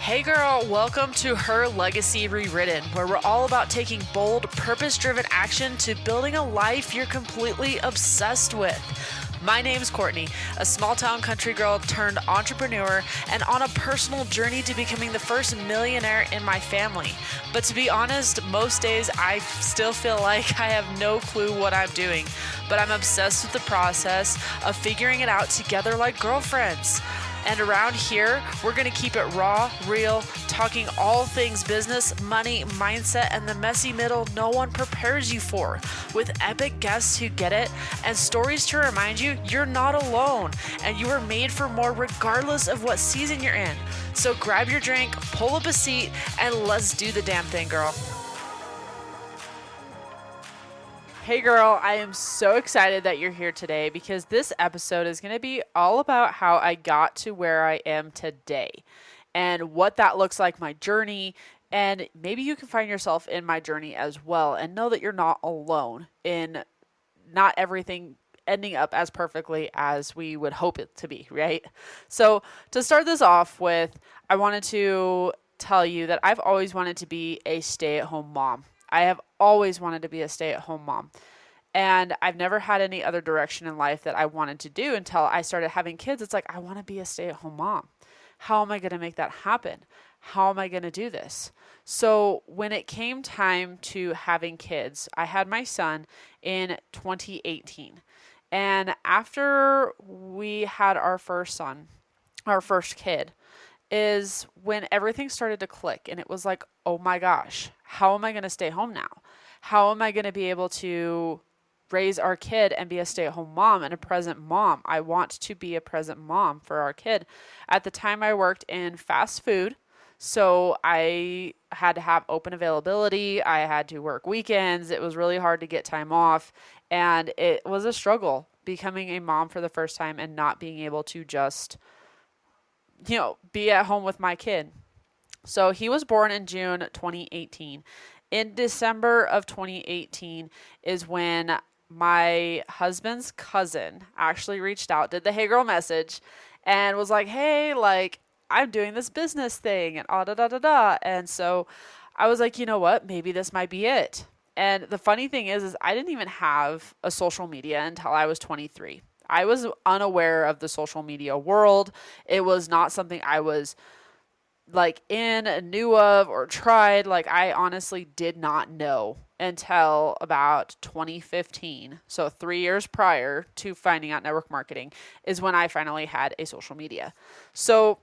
Hey girl, welcome to Her Legacy Rewritten, where we're all about taking bold, purpose-driven action to building a life you're completely obsessed with. My name's Courtney, a small-town country girl turned entrepreneur and on a personal journey to becoming the first millionaire in my family. But to be honest, most days I still feel like I have no clue what I'm doing, but I'm obsessed with the process of figuring it out together like girlfriends. And around here, we're going to keep it raw, real, talking all things business, money, mindset, and the messy middle no one prepares you for, with epic guests who get it and stories to remind you you're not alone and you are made for more regardless of what season you're in. So grab your drink, pull up a seat, and let's do the damn thing, girl. Hey girl, I am so excited that you're here today because this episode is going to be all about how I got to where I am today and what that looks like, my journey, and maybe you can find yourself in my journey as well and know that you're not alone in not everything ending up as perfectly as we would hope it to be, right? So to start this off with, I wanted to tell you that I've always wanted to be a stay-at-home mom. I have always wanted to be a stay-at-home mom. And I've never had any other direction in life that I wanted to do until I started having kids. It's like, I want to be a stay-at-home mom. How am I going to make that happen? How am I going to do this? So when it came time to having kids, I had my son in 2018. And after we had our first son, our first kid, is when everything started to click and it was like, oh my gosh, how am I going to stay home now? How am I going to be able to raise our kid and be a stay-at-home mom and a present mom? I want to be a present mom for our kid. At the time I worked in fast food, so I had to have open availability. I had to work weekends. It was really hard to get time off, and it was a struggle becoming a mom for the first time and not being able to just be at home with my kid. So he was born in June 2018. In December of 2018 is when my husband's cousin actually reached out, did the hey girl message, and was like, hey, like, I'm doing this business thing and da da da da. And so I was like, you know what? Maybe this might be it. And the funny thing is I didn't even have a social media until I was 23. I was unaware of the social media world. It was not something I was knew of or tried. Like, I honestly did not know until about 2015. So 3 years prior to finding out network marketing is when I finally had a social media. So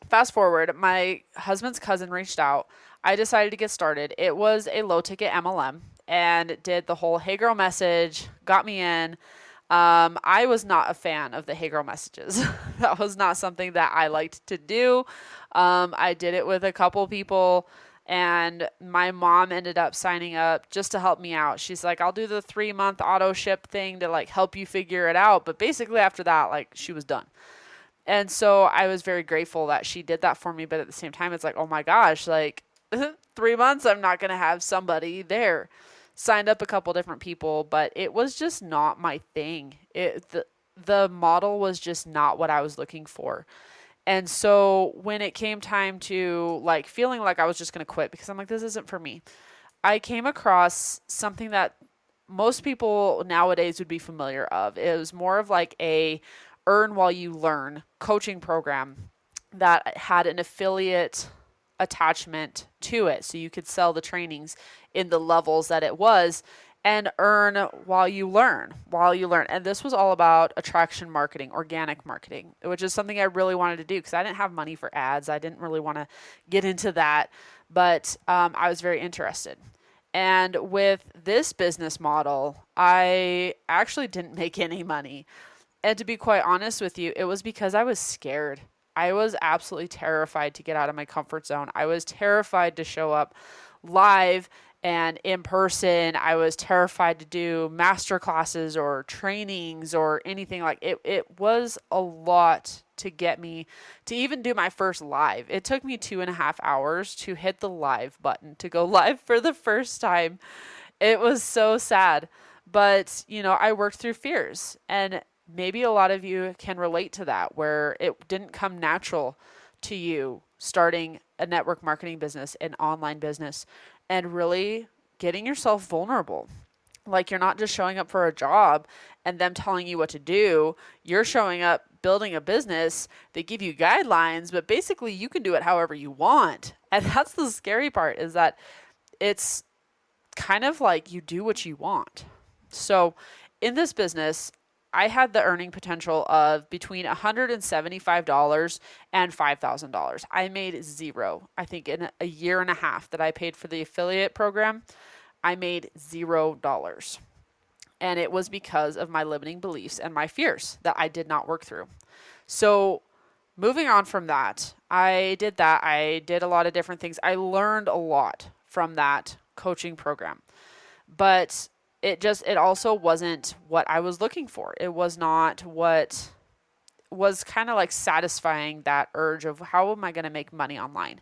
fast forward, my husband's cousin reached out. I decided to get started. It was a low ticket MLM and did the whole hey girl message, got me in. I was not a fan of the hey girl messages. That was not something that I liked to do. I did it with a couple people and my mom ended up signing up just to help me out. She's like, I'll do the 3-month auto ship thing to help you figure it out. But basically after that, she was done. And so I was very grateful that she did that for me. But at the same time, it's like, oh my gosh, 3 months, I'm not going to have somebody there. Signed up a couple different people, but it was just not my thing. The model was just not what I was looking for. And so when it came time to feeling like I was just going to quit because I'm like, this isn't for me, I came across something that most people nowadays would be familiar of. It was more of a earn while you learn coaching program that had an affiliate attachment to it. So you could sell the trainings in the levels that it was and earn while you learn. And this was all about attraction marketing, organic marketing, which is something I really wanted to do because I didn't have money for ads. I didn't really want to get into that, but I was very interested. And with this business model, I actually didn't make any money. And to be quite honest with you, it was because I was scared. I was absolutely terrified to get out of my comfort zone. I was terrified to show up live and in person. I was terrified to do master classes or trainings or anything it was a lot to get me to even do my first live. It took me 2.5 hours to hit the live button, to go live for the first time. It was so sad. But, I worked through fears, and maybe a lot of you can relate to that, where it didn't come natural to you starting a network marketing business, an online business, and really getting yourself vulnerable. Like, you're not just showing up for a job and them telling you what to do. You're showing up building a business. They give you guidelines, but basically you can do it however you want. And that's the scary part, is that it's kind of like you do what you want. So in this business, I had the earning potential of between $175 and $5,000. I made zero. I think in a year and a half that I paid for the affiliate program, I made $0. And it was because of my limiting beliefs and my fears that I did not work through. So moving on from that. I did a lot of different things. I learned a lot from that coaching program. But it also wasn't what I was looking for. It was not what was kind of like satisfying that urge of how am I going to make money online.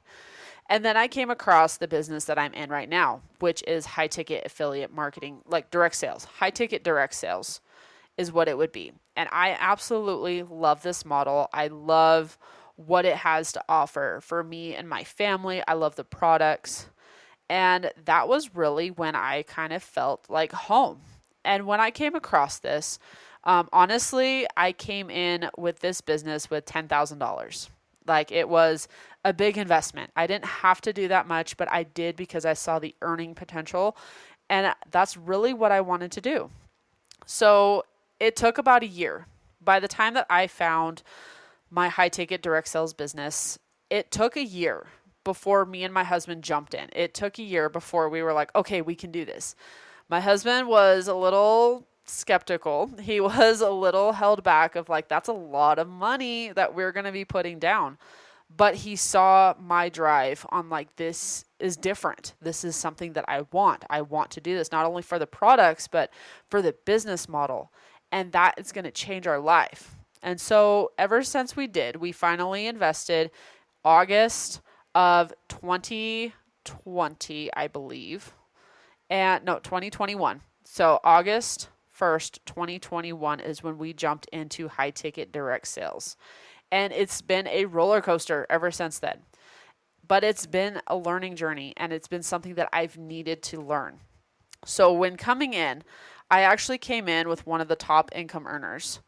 And then I came across the business that I'm in right now, which is high ticket affiliate marketing, like direct sales. High ticket direct sales is what it would be. And I absolutely love this model. I love what it has to offer for me and my family. I love the products. And that was really when I kind of felt like home. And when I came across this, honestly, I came in with this business with $10,000. Like, it was a big investment. I didn't have to do that much, but I did because I saw the earning potential. And that's really what I wanted to do. So it took about a year. By the time that I found my high ticket direct sales business, it took a year before me and my husband jumped in. It took a year before we were like, okay, we can do this. My husband was a little skeptical. He was a little held back of like, that's a lot of money that we're going to be putting down. But he saw my drive on like, this is different. This is something that I want. I want to do this not only for the products, but for the business model. And that is going to change our life. And so ever since we finally invested August of 2020, I believe. And no, 2021. So August 1st, 2021 is when we jumped into high ticket direct sales. And it's been a roller coaster ever since then. But it's been a learning journey, and it's been something that I've needed to learn. So when coming in, I actually came in with one of the top income earners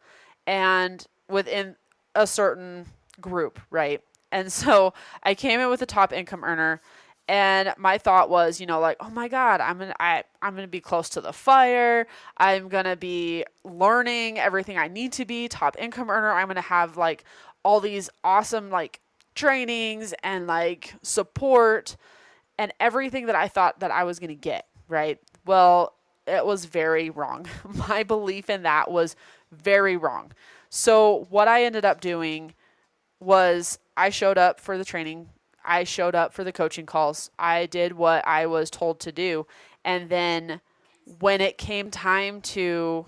and within a certain group, right? And so I came in with a top income earner, and my thought was, like, oh my God, I'm gonna be close to the fire. I'm gonna be learning everything I need to be top income earner. I'm gonna have like all these awesome like trainings and like support and everything that I thought that I was gonna get, right? Well, it was very wrong. My belief in that was very wrong. So what I ended up doing was I showed up for the training. I showed up for the coaching calls. I did what I was told to do. And then when it came time to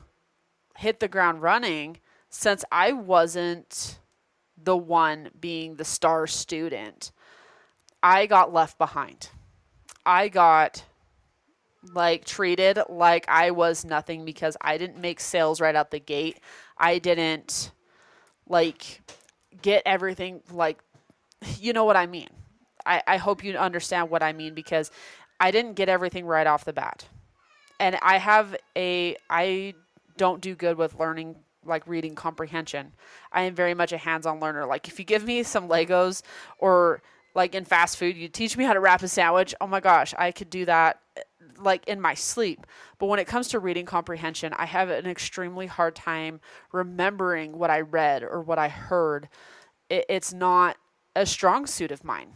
hit the ground running, since I wasn't the one being the star student, I got left behind. I got like treated like I was nothing because I didn't make sales right out the gate. I didn't like get everything, like, you know what I mean. I hope you understand what I mean, because I didn't get everything right off the bat. And I don't do good with learning, like reading comprehension. I am very much a hands-on learner. Like, if you give me some Legos, or like in fast food, you teach me how to wrap a sandwich, oh my gosh, I could do that like in my sleep. But when it comes to reading comprehension, I have an extremely hard time remembering what I read or what I heard. It's not a strong suit of mine.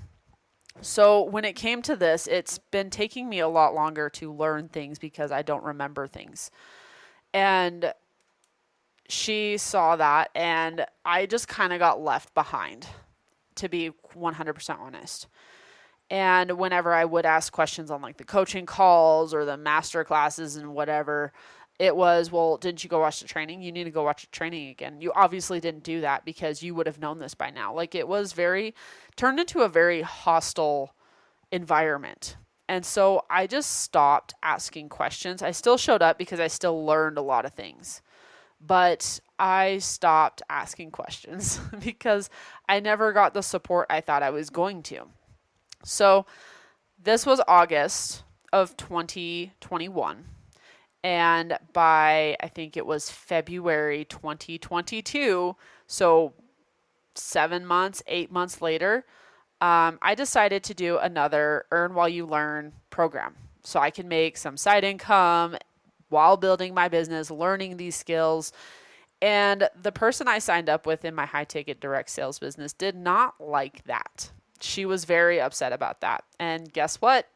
So when it came to this, it's been taking me a lot longer to learn things because I don't remember things. And she saw that, and I just kind of got left behind, to be 100% honest. And whenever I would ask questions on like the coaching calls or the master classes and whatever, it was, well, didn't you go watch the training? You need to go watch the training again. You obviously didn't do that because you would have known this by now. Like, it was turned into a very hostile environment. And so I just stopped asking questions. I still showed up because I still learned a lot of things, but I stopped asking questions because I never got the support I thought I was going to. So this was August of 2021. And by, I think it was February 2022, so 7 months, 8 months later, I decided to do another Earn While You Learn program. So I can make some side income while building my business, learning these skills. And the person I signed up with in my high ticket direct sales business did not like that. She was very upset about that. And guess what?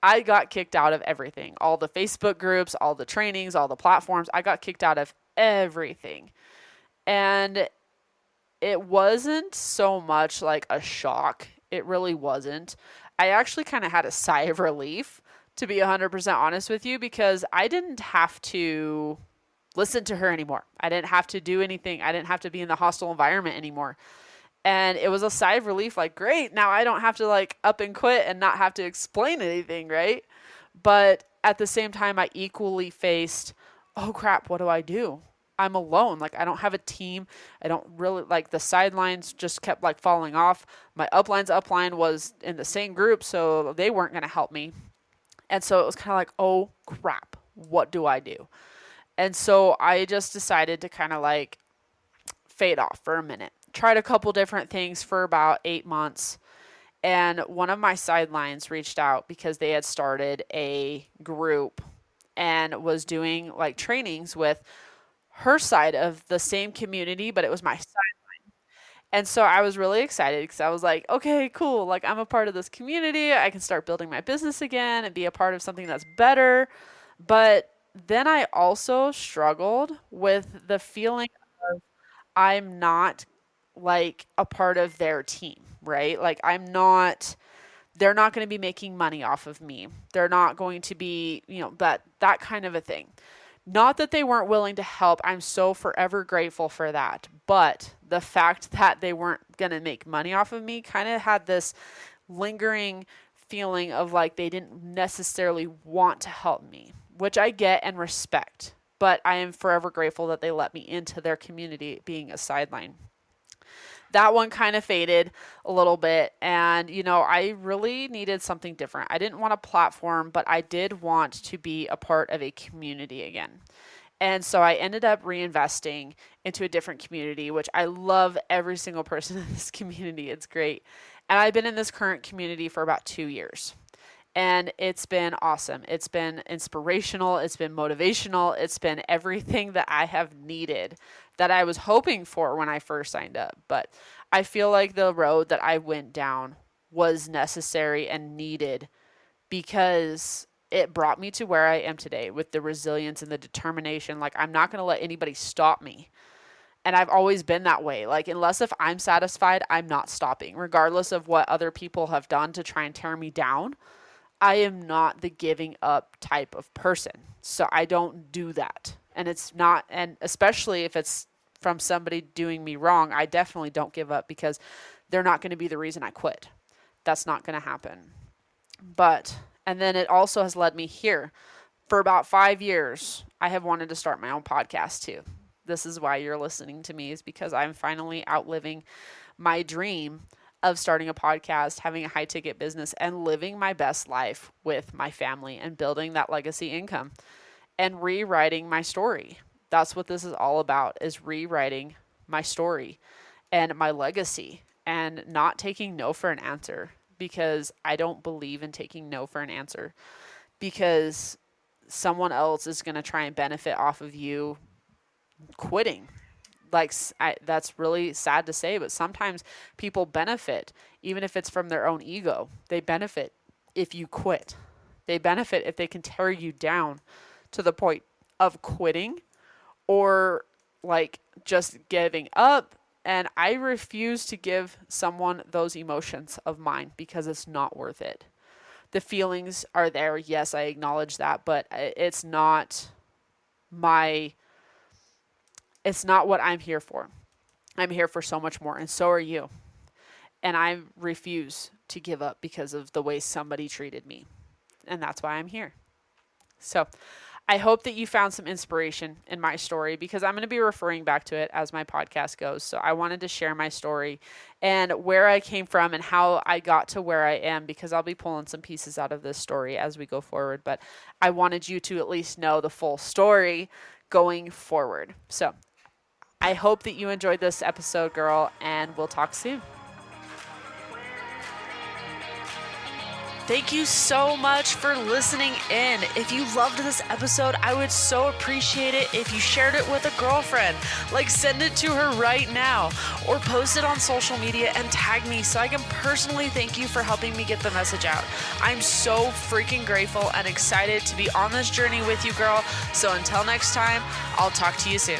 I got kicked out of everything. All the Facebook groups, all the trainings, all the platforms. I got kicked out of everything. And it wasn't so much like a shock. It really wasn't. I actually kind of had a sigh of relief, to be 100% honest with you, because I didn't have to listen to her anymore. I didn't have to do anything. I didn't have to be in the hostile environment anymore. And it was a sigh of relief, like, great, now I don't have to like up and quit and not have to explain anything, right? But at the same time, I equally faced, oh crap, what do I do? I'm alone. Like, I don't have a team. I don't really, like, the sidelines just kept like falling off. My upline was in the same group, so they weren't going to help me. And so it was kind of like, oh crap, what do I do? And so I just decided to kind of like fade off for a minute. Tried a couple different things for about 8 months. And one of my sidelines reached out because they had started a group and was doing like trainings with her side of the same community, but it was my side. And so I was really excited because I was like, okay, cool. Like, I'm a part of this community. I can start building my business again and be a part of something that's better. But then I also struggled with the feeling of I'm not like a part of their team, right? Like, they're not going to be making money off of me. They're not going to be, that kind of a thing. Not that they weren't willing to help. I'm so forever grateful for that. But the fact that they weren't going to make money off of me kind of had this lingering feeling of like they didn't necessarily want to help me, which I get and respect. But I am forever grateful that they let me into their community being a sideline. That one kind of faded a little bit. And, I really needed something different. I didn't want a platform, but I did want to be a part of a community again. And so I ended up reinvesting into a different community, which I love every single person in this community. It's great. And I've been in this current community for about 2 years. And it's been awesome. It's been inspirational. It's been motivational. It's been everything that I have needed that I was hoping for when I first signed up. But I feel like the road that I went down was necessary and needed because it brought me to where I am today with the resilience and the determination. Like, I'm not going to let anybody stop me. And I've always been that way. Like, unless if I'm satisfied, I'm not stopping, regardless of what other people have done to try and tear me down. I am not the giving up type of person. So I don't do that. And it's not, and especially if it's from somebody doing me wrong, I definitely don't give up because they're not going to be the reason I quit. That's not going to happen. And then it also has led me here. For about 5 years, I have wanted to start my own podcast too. This is why you're listening to me, is because I'm finally outliving my dream of starting a podcast, having a high ticket business, and living my best life with my family and building that legacy income and rewriting my story. That's what this is all about, is rewriting my story and my legacy and not taking no for an answer, because I don't believe in taking no for an answer, because someone else is going to try and benefit off of you quitting. Like, that's really sad to say, but sometimes people benefit, even if it's from their own ego. They benefit if you quit. They benefit if they can tear you down to the point of quitting or like just giving up. And I refuse to give someone those emotions of mine because it's not worth it. The feelings are there. Yes, I acknowledge that, but it's not what I'm here for. I'm here for so much more, and so are you. And I refuse to give up because of the way somebody treated me. And that's why I'm here. So I hope that you found some inspiration in my story, because I'm going to be referring back to it as my podcast goes. So I wanted to share my story and where I came from and how I got to where I am, because I'll be pulling some pieces out of this story as we go forward. But I wanted you to at least know the full story going forward. So I hope that you enjoyed this episode, girl, and we'll talk soon. Thank you so much for listening in. If you loved this episode, I would so appreciate it if you shared it with a girlfriend. Like, send it to her right now, or post it on social media and tag me so I can personally thank you for helping me get the message out. I'm so freaking grateful and excited to be on this journey with you, girl. So until next time, I'll talk to you soon.